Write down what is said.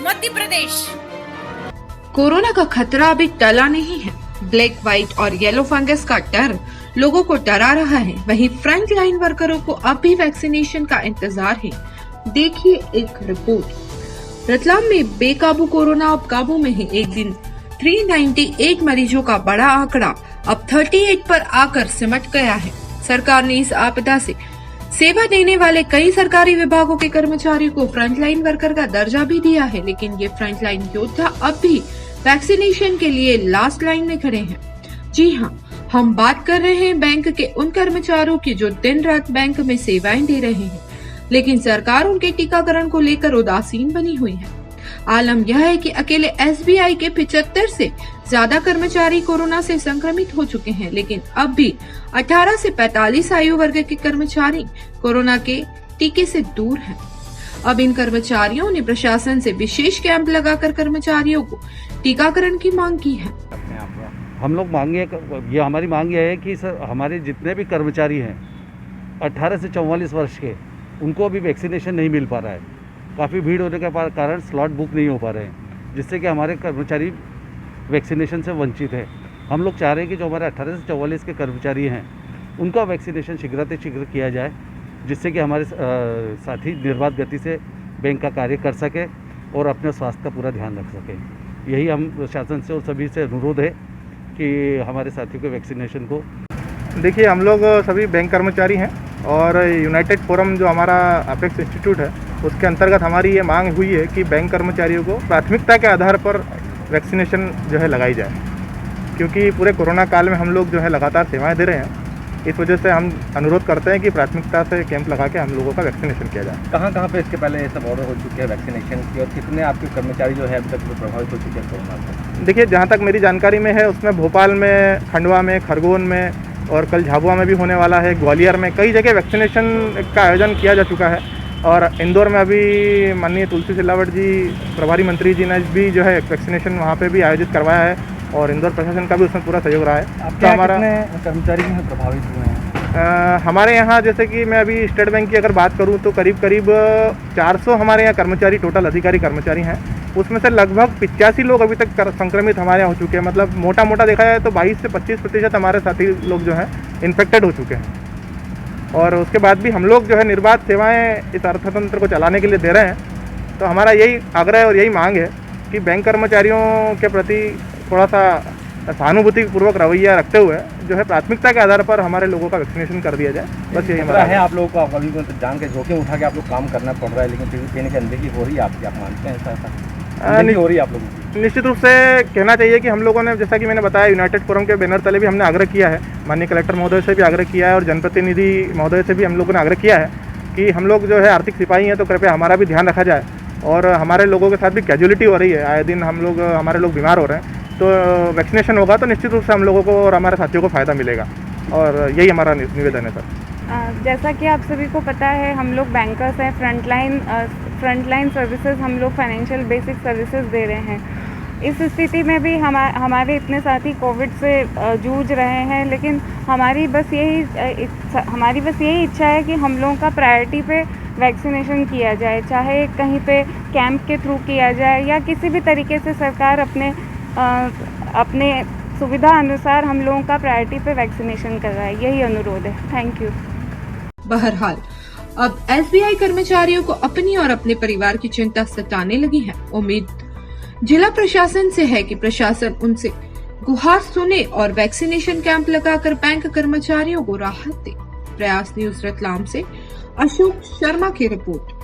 Madhya Pradesh. Corona का खतरा अभी टला नहीं है। ब्लैक, व्हाइट और येलो फंगस का डर लोगों को डरा रहा है। वहीं फ्रंट लाइन वर्करों को अब भी वैक्सीनेशन का इंतजार है। देखिए एक रिपोर्ट। रतलाम में बेकाबू कोरोना अब काबू में है। एक दिन 398 मरीजों का बड़ा आंकड़ा अब 38 पर आकर सिमट गया है। सरकार ने इस आपदा से सेवा देने वाले कई सरकारी विभागों के कर्मचारियों को फ्रंटलाइन वर्कर का दर्जा भी दिया है, लेकिन ये फ्रंटलाइन योद्धा अब भी वैक्सीनेशन के लिए लास्ट लाइन में खड़े हैं। जी हाँ, हम बात कर रहे हैं बैंक के उन कर्मचारियों की जो दिन रात बैंक में सेवाएं दे रहे हैं, लेकिन सरकार उनके टीकाकरण को लेकर उदासीन बनी हुई है। आलम यह है कि अकेले एसबीआई के 75 से ज्यादा कर्मचारी कोरोना से संक्रमित हो चुके हैं, लेकिन अब भी 18 से 45 आयु वर्ग के कर्मचारी कोरोना के टीके से दूर हैं। अब इन कर्मचारियों ने प्रशासन से विशेष कैंप लगाकर कर्मचारियों को टीकाकरण की मांग की है। हम लोग ये हमारी मांग ये है कि सर हमारे जितने भी कर्मचारी हैं 18 से 44 वर्ष के, उनको अभी वैक्सीनेशन नहीं मिल पा रहा है। काफ़ी भीड़ होने के कारण स्लॉट बुक नहीं हो पा रहे हैं, जिससे कि हमारे कर्मचारी वैक्सीनेशन से वंचित है। हम लोग चाह रहे हैं कि जो हमारे 18 से 44 के कर्मचारी हैं उनका वैक्सीनेशन शीघ्र किया जाए, जिससे कि हमारे साथी निर्बाध गति से बैंक का कार्य कर सके और अपने स्वास्थ्य का पूरा ध्यान रख सके। यही हम प्रशासन से और सभी से अनुरोध है कि हमारे साथियों के वैक्सीनेशन को। देखिए, हम लोग सभी बैंक कर्मचारी हैं और यूनाइटेड फोरम जो हमारा अपेक्स इंस्टीट्यूट है उसके अंतर्गत हमारी ये मांग हुई है कि बैंक कर्मचारियों को प्राथमिकता के आधार पर वैक्सीनेशन जो है लगाई जाए, क्योंकि पूरे कोरोना काल में हम लोग जो है लगातार सेवाएं दे रहे हैं। इस वजह से हम अनुरोध करते हैं कि प्राथमिकता से कैंप लगा के हम लोगों का वैक्सीनेशन किया जाए। कहाँ पे इसके पहले ये सब ऑर्डर हो चुके हैं वैक्सीनेशन की, और कितने आपके कर्मचारी जो है अभी तक प्रभावित हो चुके हैं कोरोना से? देखिए, जहाँ तक मेरी जानकारी में है उसमें भोपाल में, खंडवा में, खरगोन में और कल झाबुआ में भी होने वाला है। ग्वालियर में कई जगह वैक्सीनेशन का आयोजन किया जा चुका है और इंदौर में अभी माननीय तुलसी सिलावट जी, प्रभारी मंत्री जी ने भी जो है वैक्सीनेशन वहाँ पे भी आयोजित करवाया है और इंदौर प्रशासन का भी उसमें पूरा सहयोग रहा है। तो हमारा कर्मचारी जो है प्रभावित हुए हैं? हमारे यहाँ जैसे कि मैं अभी स्टेट बैंक की अगर बात करूँ तो करीब 400 हमारे यहाँ कर्मचारी, टोटल अधिकारी कर्मचारी हैं। उसमें से लगभग 85 लोग अभी तक संक्रमित हमारे यहाँ हो चुके हैं। मतलब मोटा देखा जाए तो 22 से 25% हमारे साथी लोग जो हैं इन्फेक्टेड हो चुके हैं। और उसके बाद भी हम लोग जो है निर्बाध सेवाएं इस अर्थतंत्र को चलाने के लिए दे रहे हैं। तो हमारा यही आग्रह और यही मांग है कि बैंक कर्मचारियों के प्रति थोड़ा सा सहानुभूतिपूर्वक रवैया रखते हुए जो है प्राथमिकता के आधार पर हमारे लोगों का वैक्सीनेशन कर दिया जाए। बस यही हमारा है। आप लोगों को अभी जान के जोखिम उठा के आप लोग काम करना पड़ रहा है, लेकिन फिर कहने की अनदेखी हो रही है आपकी, आप मानते हैं ऐसा नहीं हो रही आप लोगों की? निश्चित रूप से कहना चाहिए कि हम लोगों ने, जैसा कि मैंने बताया, यूनाइटेड फोरम के बैनर तले भी हमने आग्रह किया है, माननीय कलेक्टर महोदय से भी आग्रह किया है और जनप्रतिनिधि महोदय से भी हम लोगों ने आग्रह किया है कि हम लोग जो है आर्थिक सिपाही हैं, तो कृपया हमारा भी ध्यान रखा जाए। और हमारे लोगों के साथ भी कैजुअलिटी हो रही है, आए दिन हमारे लोग बीमार हो रहे हैं। तो वैक्सीनेशन होगा तो निश्चित रूप से हम लोगों को और हमारे साथियों को फ़ायदा मिलेगा और यही हमारा निवेदन है सर। जैसा कि आप सभी को पता है, हम लोग बैंकर्स हैं। फ्रंटलाइन सर्विसेज हम लोग फाइनेंशियल बेसिक सर्विसेज दे रहे हैं। इस स्थिति में भी हमारे इतने साथी कोविड से जूझ रहे हैं, लेकिन हमारी बस यही इच्छा है कि हम लोगों का प्रायोरिटी पे वैक्सीनेशन किया जाए, चाहे कहीं पे कैंप के थ्रू किया जाए या किसी भी तरीके से सरकार अपने सुविधा अनुसार हम लोगों का प्रायोरिटी पे वैक्सीनेशन करवाए। यही अनुरोध है। Thank you. बहरहाल अब एसबीआई कर्मचारियों को अपनी और अपने परिवार की चिंता सताने लगी है। उम्मीद जिला प्रशासन से है कि प्रशासन उनसे गुहार सुने और वैक्सीनेशन कैंप लगाकर बैंक कर्मचारियों को राहत दे। प्रयास न्यूज रतलाम से अशोक शर्मा की रिपोर्ट।